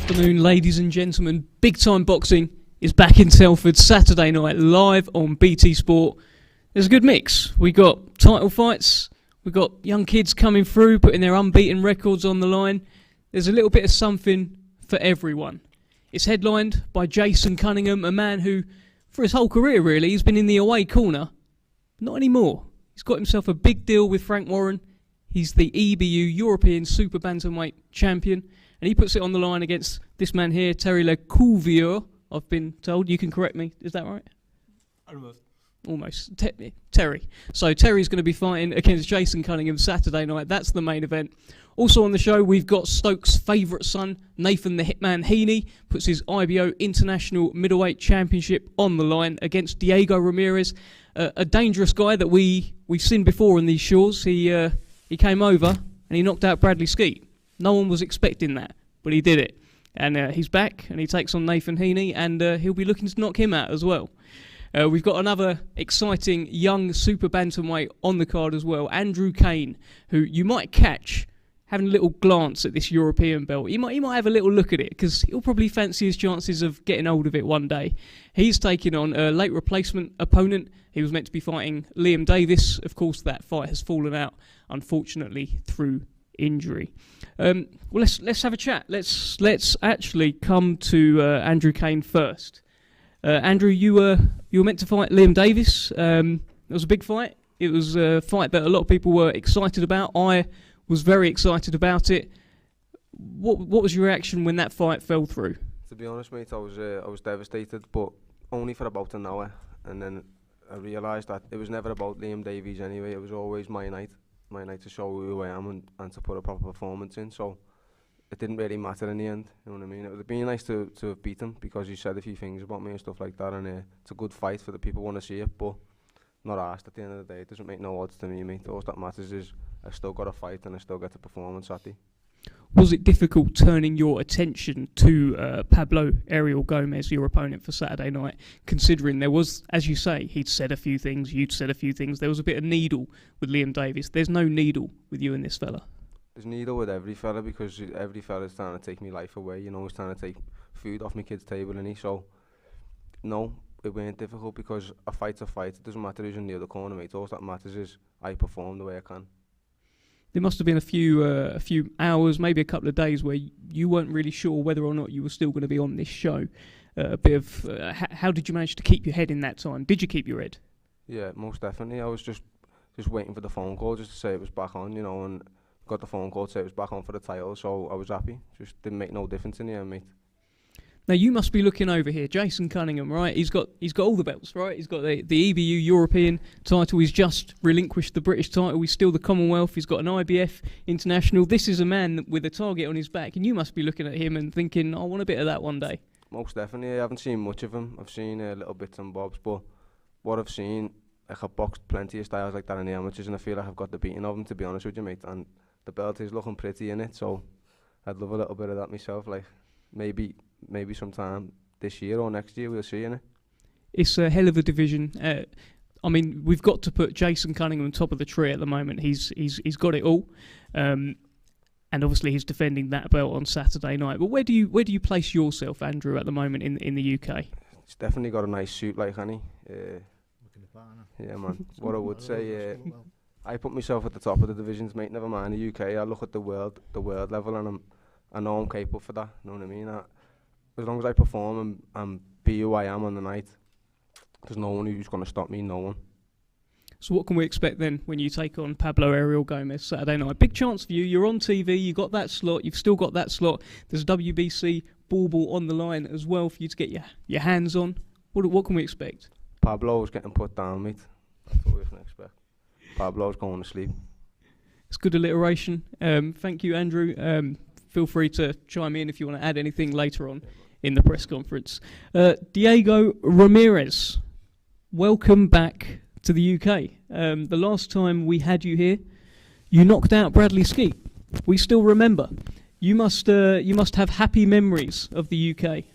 afternoon, ladies and gentlemen. Big Time Boxing is back in Telford Saturday night, live on BT Sport. There's a good mix. We got title fights, we got young kids coming through, putting their unbeaten records on the line. There's a little bit of something for everyone. It's headlined by Jason Cunningham, a man who, for his whole career really, he's been in the away corner. Not anymore. He's got himself a big deal with Frank Warren. He's the EBU European Super Bantamweight champion, and he puts it on the line against this man here, Terry Lecouvier. I've been told. You can correct me. Is that right? Almost. Terry. So Terry's going to be fighting against Jason Cunningham Saturday night. That's the main event. Also on the show, we've got Stokes' favourite son, Nathan the Hitman Heaney, puts his IBO International Middleweight Championship on the line against Diego Ramirez, a dangerous guy that we've seen before on these shores. He came over and he knocked out Bradley Skeet. No one was expecting that, but he did it. And he's back and he takes on Nathan Heaney, and he'll be looking to knock him out as well. We've got another exciting young super bantamweight on the card as well, Andrew Kane, who you might catch having a little glance at this European belt. He might have a little look at it because he'll probably fancy his chances of getting hold of it one day. He's taking on a late replacement opponent. He was meant to be fighting Liam Davis. Of course, that fight has fallen out, unfortunately, through injury. Well, let's have a chat. Let's actually come to Andrew Kane first. Andrew, you were meant to fight Liam Davis. It was a big fight. It was a fight that a lot of people were excited about. I was very excited about it. What was your reaction when that fight fell through? To be honest, mate, I was devastated, but only for about an hour, and then I realised that it was never about Liam Davies anyway. It was always my night to show who I am and to put a proper performance in. So it didn't really matter in the end. You know what I mean? It would have been nice to have beat him because he said a few things about me and stuff like that, and it's a good fight for the people who want to see it, but not asked at the end of the day. It doesn't make no odds to me, mate. All that matters is I still got a fight and I still get to perform on Saturday. Was it difficult turning your attention to Pablo Ariel Gomez, your opponent for Saturday night, considering there was, as you say, he'd said a few things, you'd said a few things, there was a bit of needle with Liam Davis. There's no needle with you and this fella. There's needle with every fella because every fella's trying to take me life away, you know, he's trying to take food off my kid's table, and so no, it weren't difficult because a fight's a fight. It doesn't matter who's in the other corner, mate. All that matters is I perform the way I can. There must have been a few hours, maybe a couple of days, where you weren't really sure whether or not you were still going to be on this show. A bit of how did you manage to keep your head in that time? Did you keep your head? Yeah, most definitely. I was just waiting for the phone call just to say it was back on, you know, and got the phone call to say it was back on for the title, so I was happy. Just didn't make no difference in the end, mate. Now you must be looking over here, Jason Cunningham, right? He's got all the belts, right? He's got the EBU European title. He's just relinquished the British title. He's still the Commonwealth. He's got an IBF International. This is a man with a target on his back, and you must be looking at him and thinking, I want a bit of that one day. Most definitely. I haven't seen much of him. I've seen little bits and bobs, but what I've seen, like I've boxed plenty of styles like that in the amateurs, and I feel like I've got the beating of him, to be honest with you, mate. And the belt is looking pretty in it, so I'd love a little bit of that myself. Like maybe sometime this year or next year we'll see, innit? It's a hell of a division. I mean, we've got to put Jason Cunningham on top of the tree at the moment. He's got it all, and obviously he's defending that belt on Saturday night. But where do you place yourself, Andrew, at the moment in the UK? It's definitely got a nice suit, like Heaney. Yeah, man. What I would say, I put myself at the top of the divisions, mate. Never mind the UK. I look at the world level, and I know I'm capable for that. You know what I mean? As long as I perform and be who I am on the night, there's no one who's going to stop me, no one. So what can we expect then when you take on Pablo Ariel Gomez Saturday night? Big chance for you. You're on TV. You got that slot. You've still got that slot. There's a WBC bauble on the line as well for you to get your hands on. What can we expect? Pablo's getting put down, mate. That's what we can expect. Pablo's going to sleep. It's good alliteration. Thank you, Andrew. Feel free to chime in if you want to add anything later on in the press conference. Diego Ramirez, welcome back to the UK. The last time we had you here, you knocked out Bradley Skeet. We still remember. You must have happy memories of the UK.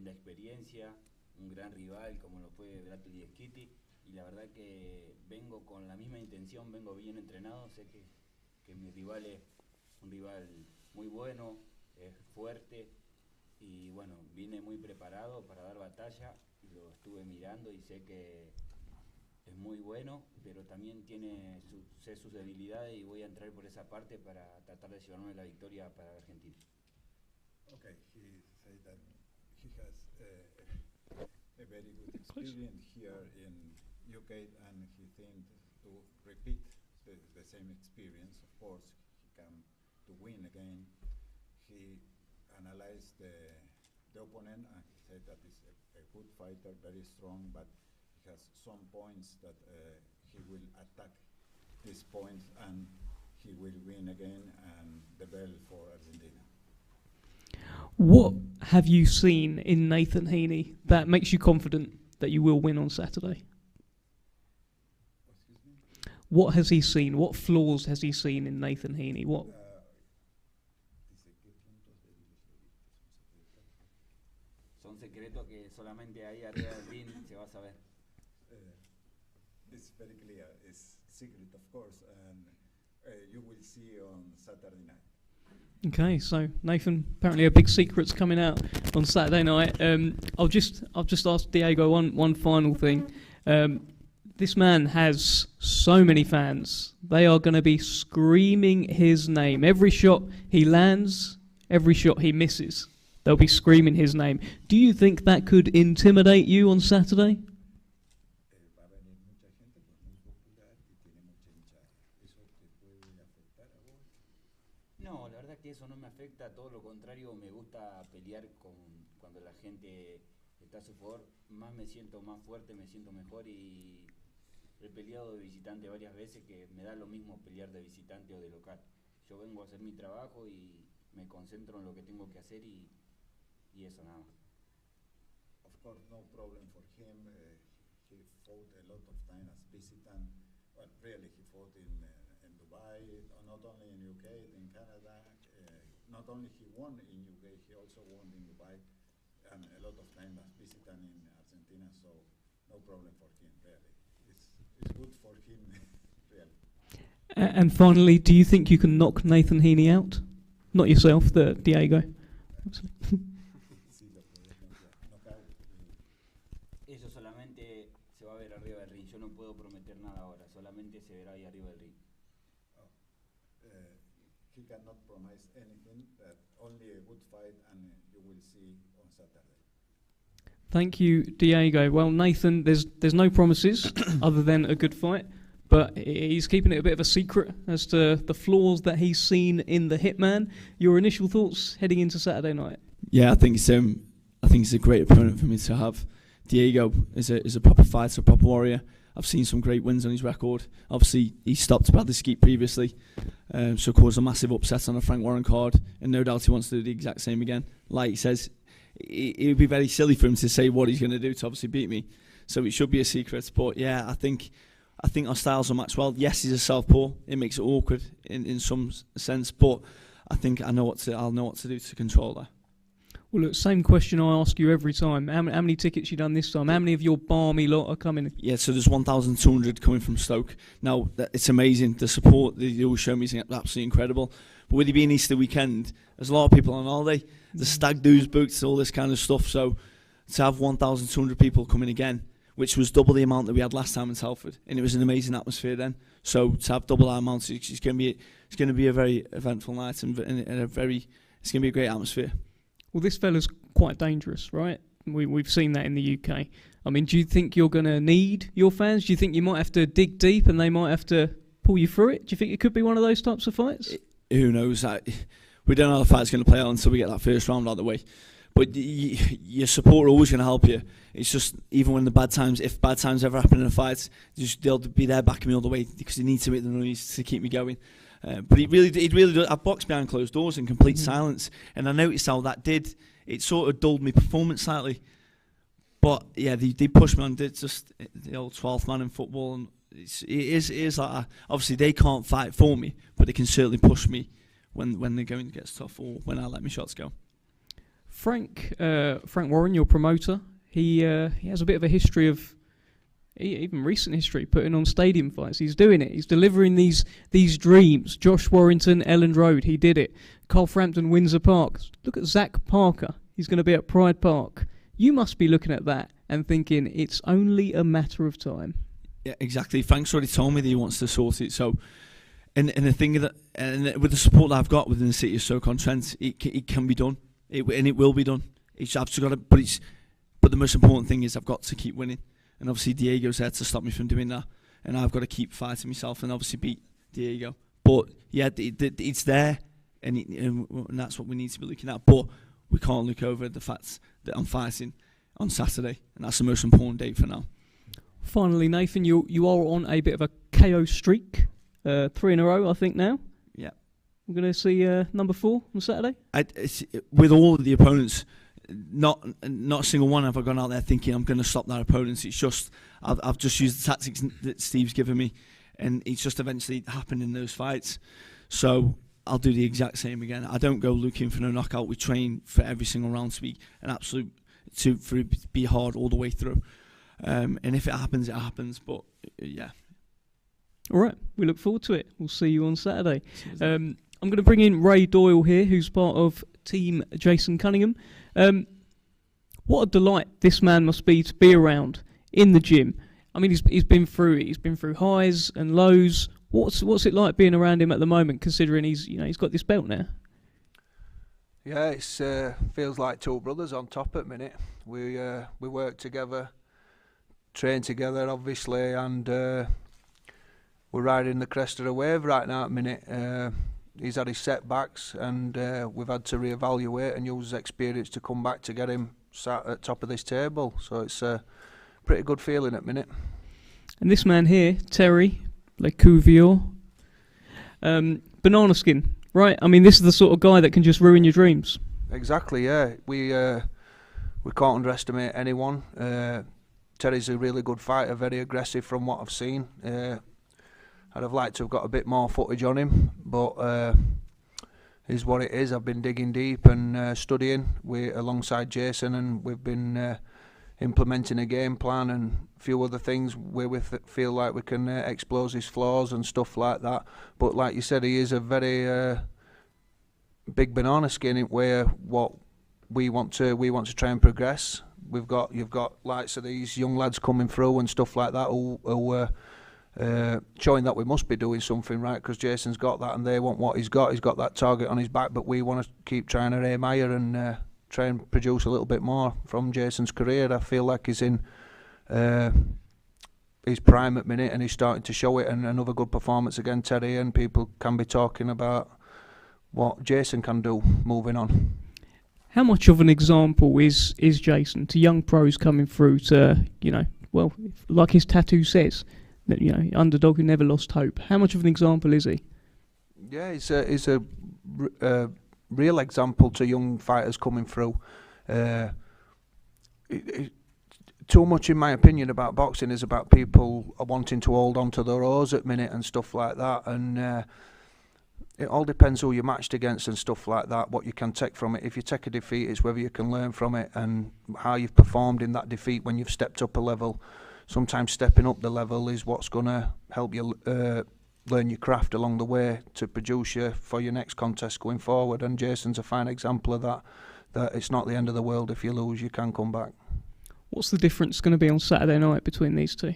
linda experiencia, un gran rival como lo fue Bradley y Skitty, y la verdad que vengo con la misma intención, vengo bien entrenado, sé que mi rival es un rival muy bueno, es fuerte, y bueno, vine muy preparado para dar batalla, lo estuve mirando y sé que es muy bueno, pero también sé sus debilidades y voy a entrar por esa parte para tratar de llevarme la victoria para Argentina. Okay, he said that he has a very good experience here in UK, and he thinks to repeat the same experience. Of course, he can to win again. He analyzed the opponent, and he said that he's a good fighter, very strong, but he has some points that he will attack these points, and he will win again, and the bell for Argentina. What have you seen in Nathan Heaney that makes you confident that you will win on Saturday? Excuse me? What has he seen? What flaws has he seen in Nathan Heaney? What? Son secretos que solamente ahí arriba del ring se va a saber. It's very clear. It's secret, of course, and you will see on Saturday night. Okay, so Nathan, apparently a big secret's coming out on Saturday night. I'll just ask Diego one final thing. This man has so many fans. They are going to be screaming his name. Every shot he lands, every shot he misses, they'll be screaming his name. Do you think that could intimidate you on Saturday? Va a venir mucha gente, pues muy popular y tiene mucha hinchada. ¿Eso te puede afectar a vos? No, la verdad que eso no me afecta, todo lo contrario, me gusta pelear cuando la gente está a su favor, más me siento más fuerte, me siento mejor, y he peleado de visitante varias veces que me da lo mismo pelear de visitante o de local. Yo vengo a hacer mi trabajo y me concentro en lo que tengo que hacer y eso nada más. Of course, no problem for him. He fought a lot of time as visitant. Well, really, he fought in Dubai, not only in UK, in Canada. Not only he won in UK, he also won in Dubai, and a lot of time as visitant in Argentina. So no problem for him, really. It's good for him, really. And finally, do you think you can knock Nathan Heaney out? Not yourself, Diego. Sí, lo puede knock out. Eso solamente se va a ver arriba del ring, yo no puedo prometer nada ahora, solamente se verá ahí arriba del ring. He cannot promise anything, but only a good fight, and you will see on Saturday. Thank you, Diego. Well, Nathan, there's no promises other than a good fight, but he's keeping it a bit of a secret as to the flaws that he's seen in the Hitman. Your initial thoughts heading into Saturday night? Yeah, I think it's a great opponent for me to have. Diego is a proper fighter, a proper warrior. I've seen some great wins on his record. Obviously, he stopped Bradley Skeet previously, so caused a massive upset on a Frank Warren card, and no doubt he wants to do the exact same again. Like he says, it would be very silly for him to say what he's going to do to obviously beat me. So it should be a secret. But yeah, I think our styles will match well. Yes, he's a southpaw. It makes it awkward in some sense, but I think I'll know what to do to control that. Well, look, same question I ask you every time. How many tickets you done this time? How many of your balmy lot are coming? Yeah, so there's 1,200 coming from Stoke. Now, it's amazing. The support they always show me is absolutely incredible. But with it being Easter weekend, there's a lot of people on holiday. The stag do's booked, all this kind of stuff. So to have 1,200 people coming again, which was double the amount that we had last time in Telford, and it was an amazing atmosphere then. So to have double that amount, it's going to be a very eventful night and it's going to be a great atmosphere. Well, this fella's quite dangerous, right? We've seen that in the UK. I mean, do you think you're going to need your fans? Do you think you might have to dig deep and they might have to pull you through it? Do you think it could be one of those types of fights? Who knows? We don't know how the fight's going to play out until we get that first round out of the way. But your support are always going to help you. It's just, even when if bad times ever happen in a fight, they'll be there backing me all the way because they need to make the noise to keep me going. But it really does. I boxed behind closed doors in complete silence, and I noticed how that it sort of dulled my performance slightly. But yeah, they pushed me on. It's just the old 12th man in football, and it is like that. Obviously they can't fight for me, but they can certainly push me when the going gets tough or when I let my shots go. Frank Warren, your promoter, he has a bit of a history of, even recent history, putting on stadium fights. He's doing it. He's delivering these dreams. Josh Warrington, Elland Road, he did it. Colframpton, Windsor Park. Look at Zach Parker. He's going to be at Pride Park. You must be looking at that and thinking it's only a matter of time. Yeah, exactly. Frank's already told me that he wants to sort it. So, and the thing that, and with the support that I've got within the city of Stoke-on-Trent, it can be done. And it will be done. I've just got to, but the most important thing is I've got to keep winning. And obviously Diego's there to stop me from doing that. And I've got to keep fighting myself and obviously beat Diego. But yeah, it's there, and that's what we need to be looking at. But we can't look over the fact that I'm fighting on Saturday, and that's the most important date for now. Finally, Nathan, you are on a bit of a KO streak, 3 in a row, I think now. Yeah, we're going to see number 4 on Saturday. With all of the opponents, not a single one have I gone out there thinking I'm going to stop that opponent. It's just I've just used the tactics that Steve's given me, and it's just eventually happened in those fights. So I'll do the exact same again. I don't go looking for no knockout. We train for every single round to be an absolute, for it to be hard all the way through. And if it happens, it happens. But yeah. All right, we look forward to it. We'll see you on Saturday. I'm going to bring in Ray Doyle here, who's part of Team Jason Cunningham. What a delight this man must be to be around in the gym. I mean, he's been through it. He's been through highs and lows. What's it like being around him at the moment, considering he's got this belt now? Yeah, it's feels like two brothers on top at the minute. We work together, train together, obviously, and we're riding the crest of the wave right now at the minute. He's had his setbacks, and we've had to reevaluate and use his experience to come back to get him sat at top of this table. So it's a pretty good feeling at the minute. And this man here, Terry Lecouvier, banana skin, right? I mean, this is the sort of guy that can just ruin your dreams. Exactly, yeah. We can't underestimate anyone. Terry's a really good fighter, very aggressive from what I've seen. I'd have liked to have got a bit more footage on him, but is what it is. I've been digging deep and studying alongside Jason, and we've been implementing a game plan and a few other things where we feel like we can expose his flaws and stuff like that. But like you said, he is a very big banana skin where what we want to try and progress. You've got likes of these young lads coming through and stuff like that who showing that we must be doing something right, because Jason's got that and they want what he's got. He's got that target on his back, but we want to keep trying to aim higher and try and produce a little bit more from Jason's career. I feel like he's in his prime at minute, and he's starting to show it. And another good performance again, Terry, and people can be talking about what Jason can do moving on. How much of an example is Jason to young pros coming through to, well, like his tattoo says, that, underdog who never lost hope? How much of an example is he? Yeah, he's a real example to young fighters coming through. Too much, in my opinion, about boxing is about people wanting to hold on to their oars at minute and stuff like that, and it all depends who you're matched against and stuff like that, what you can take from it. If you take a defeat, it's whether you can learn from it and how you've performed in that defeat when you've stepped up a level. Sometimes stepping up the level is what's going to help you learn your craft along the way to produce you for your next contest going forward. And Jason's a fine example of that it's not the end of the world. If you lose, you can come back. What's the difference going to be on Saturday night between these two?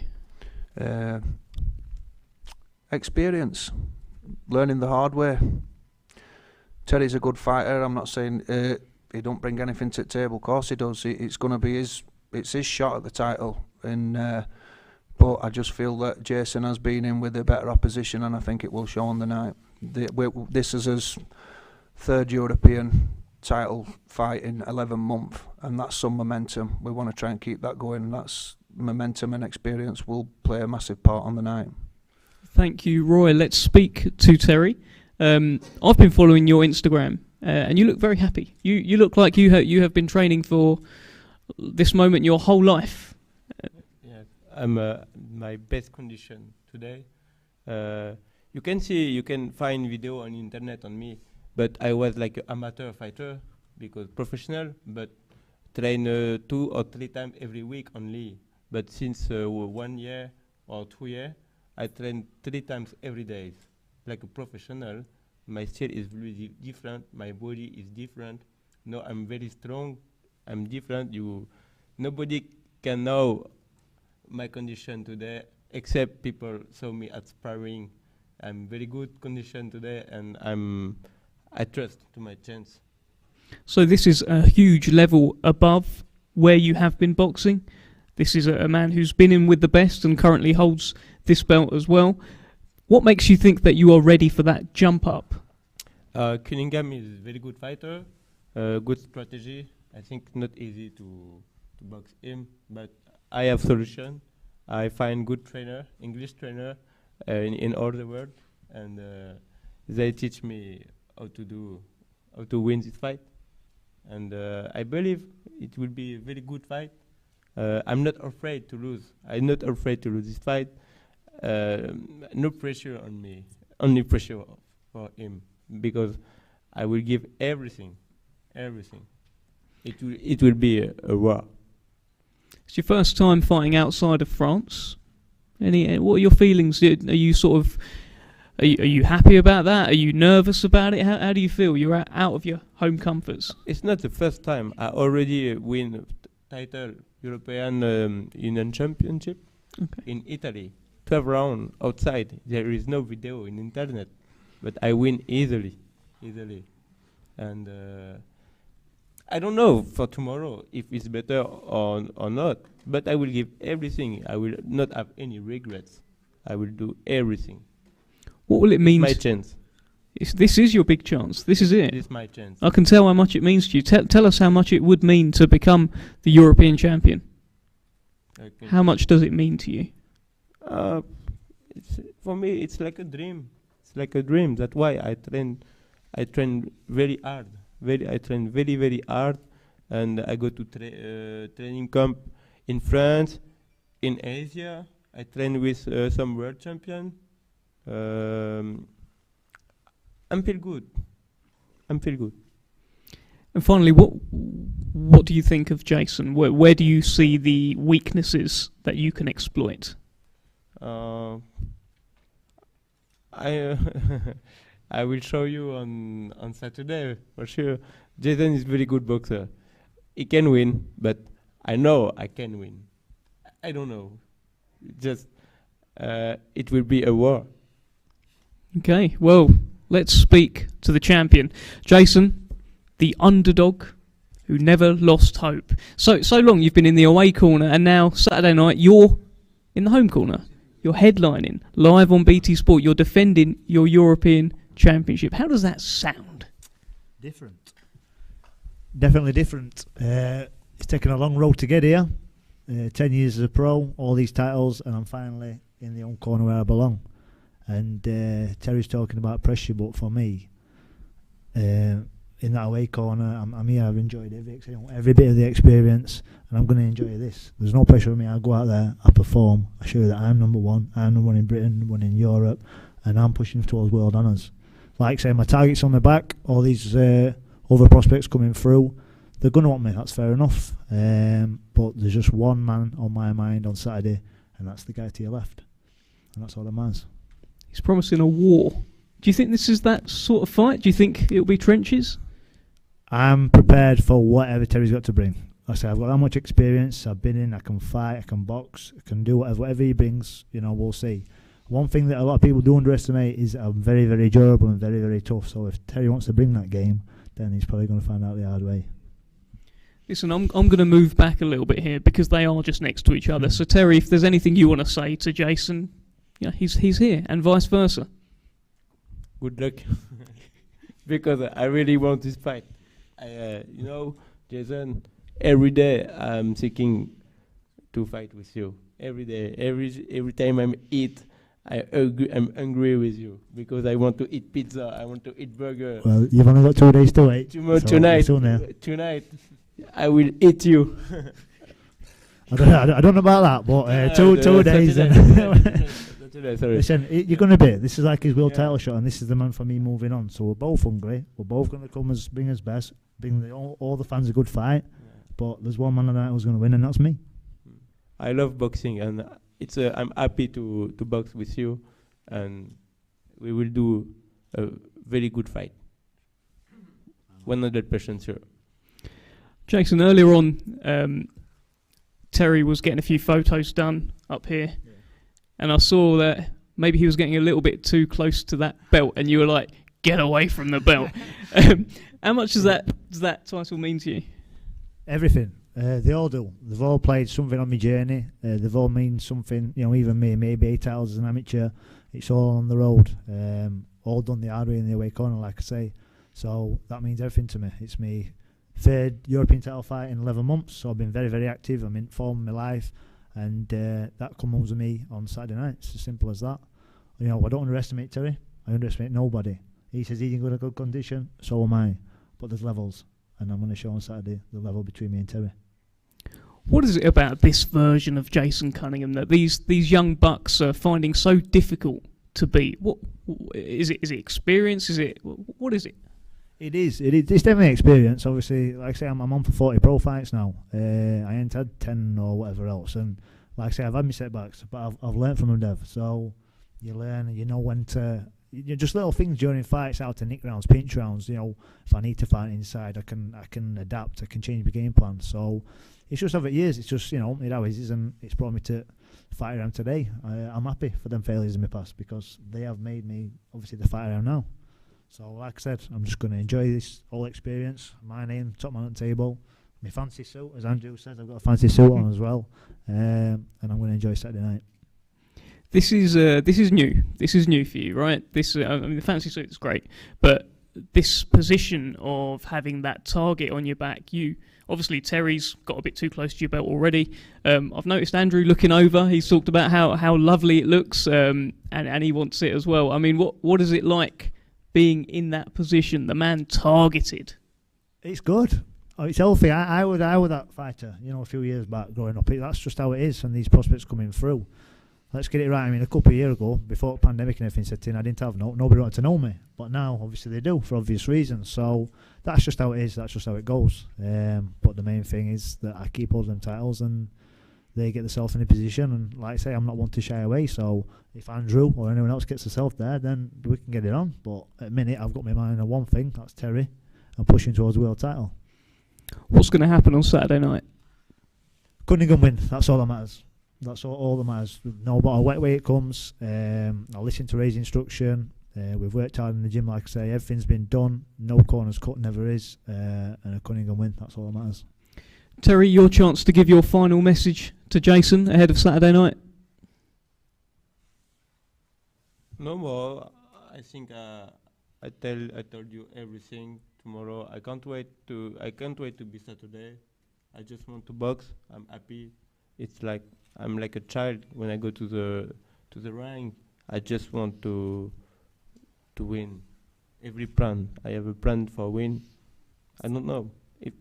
Experience. Learning the hard way. Terry's a good fighter. I'm not saying he don't bring anything to the table. Of course he does. It's going to be his shot at the title. But I just feel that Jason has been in with a better opposition, and I think it will show on the night. This is his third European title fight in 11 months, and that's some momentum. We want to try and keep that going, and that's momentum and experience will play a massive part on the night. Thank you, Roy. Let's speak to Terry. I've been following your Instagram, and you look very happy. You look like you have been training for this moment your whole life. Yeah, I'm my best condition today. You can find video on internet on me, but I was like an amateur fighter because professional, but train 2 or 3 times every week only. But since 1 year or 2 years, I train 3 times every day. Like a professional, my style is really different. My body is different. No, I'm very strong. I'm different. Nobody can know my condition today except people saw me at sparring. I'm very good condition today, and I trust to my chance. So this is a huge level above where you have been boxing. This is a man who's been in with the best and currently holds this belt as well. What makes you think that you are ready for that jump up? Cunningham is a very good fighter, good strategy. I think not easy to box him, but I have solution. I find good trainer, English trainer, in all the world, and they teach me how to win this fight. And I believe it will be a very good fight. I'm not afraid to lose. I'm not afraid to lose this fight. No pressure on me, only pressure for him, because I will give everything. It will be a war. It's your first time fighting outside of France. What are your feelings? Are you sort of, are you happy about that? Are you nervous about it? How do you feel? You're out of your home comforts. It's not the first time. I already win title European Union Championship in Italy. 12 rounds outside. There is no video in internet, but I win easily. And I don't know for tomorrow if it's better or not, but I will give everything. I will not have any regrets. I will do everything. What will it mean? My chance. This is your big chance. This is it. This is my chance. I can tell how much it means to you. Tell us how much it would mean to become the European champion. Okay. How much does it mean to you? For me, it's like a dream. It's like a dream. That's why I train very hard. I train very, very hard, and I go to training camp in France, in Asia. I train with some world champion. I feel good. And finally, what do you think of Jason? Where do you see the weaknesses that you can exploit? I will show you on Saturday for sure. Jason is very good boxer. He can win, but I know I can win. I don't know. Just it will be a war. Okay, well, let's speak to the champion. Jason, the underdog who never lost hope. So long you've been in the away corner, and now Saturday night you're in the home corner. You're headlining live on BT Sport. You're defending your European Championship. How does that sound? Different. Definitely different. It's taken a long road to get here. 10 years as a pro, all these titles, and I'm finally in the home corner where I belong. And Terry's talking about pressure, but for me, in that away corner, I'm here. I've enjoyed every bit of the experience, and I'm going to enjoy this. There's no pressure on me. I go out there, I perform, I show you that I'm number one. I'm number one in Britain, number one in Europe, and I'm pushing towards world honours. Like I say, my target's on my back. All these other prospects coming through, they're going to want me. That's fair enough. But there's just one man on my mind on Saturday, and that's the guy to your left, and that's all that matters. He's promising a war. Do you think this is that sort of fight? Do you think it'll be trenches? I'm prepared for whatever Terry's got to bring. Like I say, I've got that much experience. I've been in. I can fight. I can box. I can do whatever he brings. We'll see. One thing that a lot of people do underestimate is that I'm very, very durable and very, very tough. So if Terry wants to bring that game, then he's probably going to find out the hard way. Listen, I'm going to move back a little bit here because they are just next to each other. So Terry, if there's anything you want to say to Jason, he's here, and vice versa. Good luck, because I really want this fight. Jason, every day I'm seeking to fight with you. Every day, every time I'm I'm angry with you because I want to eat pizza. I want to eat burger. Well, you've only got 2 days to wait. Tonight, I will eat you. I don't know about that, but 2 days. Sorry. Listen, you're going to be. This is like his world title shot, and this is the man for me moving on. So we're both hungry. We're both going to come bring us best, bring all the fans a good fight. But there's one man tonight who's going to win, and that's me. I love boxing, and I'm happy to box with you, and we will do a very good fight. 100% sure. Jason, earlier on, Terry was getting a few photos done up here, and I saw that maybe he was getting a little bit too close to that belt, and you were like, "Get away from the belt." How much does that title mean to you? Everything. They all do. They've all played something on my journey. They've all mean something. You know, even me, maybe 8 titles as an amateur. It's all on the road. All done the hard way in the away corner, like I say. So that means everything to me. It's me third European title fight in 11 months. So I've been very, very active. I'm in form in my life, and that comes with me on Saturday night. It's as simple as that. You know, I don't underestimate Terry. I underestimate nobody. He says he's in good condition. So am I. But there's levels, and I'm going to show on Saturday the level between me and Terry. What is it about this version of Jason Cunningham that these young bucks are finding so difficult to beat? What is it? Is it experience? What is it? It is. It's definitely experience. Obviously, like I say, I'm on for 40 pro fights now. I ain't had 10 or whatever else. And like I say, I've had my setbacks, but I've learned from them, Dev. So you learn, you know when to. Just little things during fights, how to nick rounds, pinch rounds. You know, if I need to fight inside, I can adapt. I can change my game plan. So it's just over years. It's just, you know, it always is, and it's brought me to fight around today. I'm happy for them failures in my past because they have made me obviously the fighter I am now. So like I said, I'm just going to enjoy this whole experience. My name, top man at the table, my fancy suit, as Andrew says, I've got a fancy suit on as well, and I'm going to enjoy Saturday night. This is new. This is new for you, right? I mean, the fancy suit is great, but this position of having that target on your back, obviously Terry's got a bit too close to your belt already. I've noticed Andrew looking over. He's talked about how lovely it looks, and he wants it as well. I mean, what is it like being in that position, the man targeted? It's good. It's healthy. I was that fighter, you know, a few years back growing up. That's just how it is, and these prospects coming through. Let's get it right. I mean, a couple of years ago, before the pandemic and everything set in, I didn't have nobody wanted to know me. But now, obviously, they do for obvious reasons. So that's just how it is. That's just how it goes. But the main thing is that I keep holding them titles and they get themselves in a position. And like I say, I'm not one to shy away. So if Andrew or anyone else gets themselves there, then we can get it on. But at the minute, I've got my mind on one thing. That's Terry. I'm pushing towards the world title. What's going to happen on Saturday night? Cunningham win. That's all that matters. That's all that matters. No matter what way it comes, I'll listen to Ray's instruction. We've worked hard in the gym, like I say. Everything's been done. No corners cut, never is. And a Cunningham win. That's all that matters. Terry, your chance to give your final message to Jason ahead of Saturday night. No more. I think I told you everything tomorrow. I can't wait to be Saturday. I just want to box. I'm happy. It's like I'm like a child when I go to the ring. I just want to win. Every plan. I have a plan for win. I don't know. If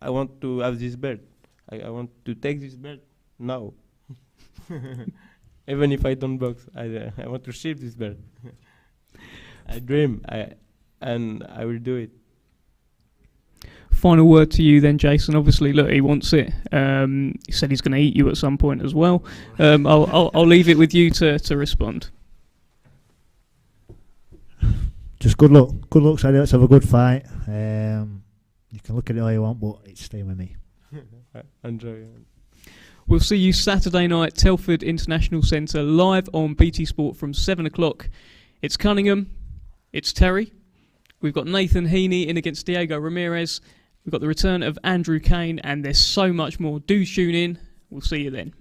I want to have this belt. I want to take this belt now. Even if I don't box, I want to shape this belt. I dream. And I will do it. Final word to you then, Jason. Obviously, look, he wants it. He said he's going to eat you at some point as well. I'll leave it with you to respond. Just good luck. Good luck, Saturday. Let's have a good fight. You can look at it all you want, but it's staying with me. Enjoy it. We'll see you Saturday night, Telford International Centre, live on BT Sport from 7 o'clock. It's Cunningham. It's Terry. We've got Nathan Heaney in against Diego Ramirez. We've got the return of Andrew Kane, and there's so much more. Do tune in. We'll see you then.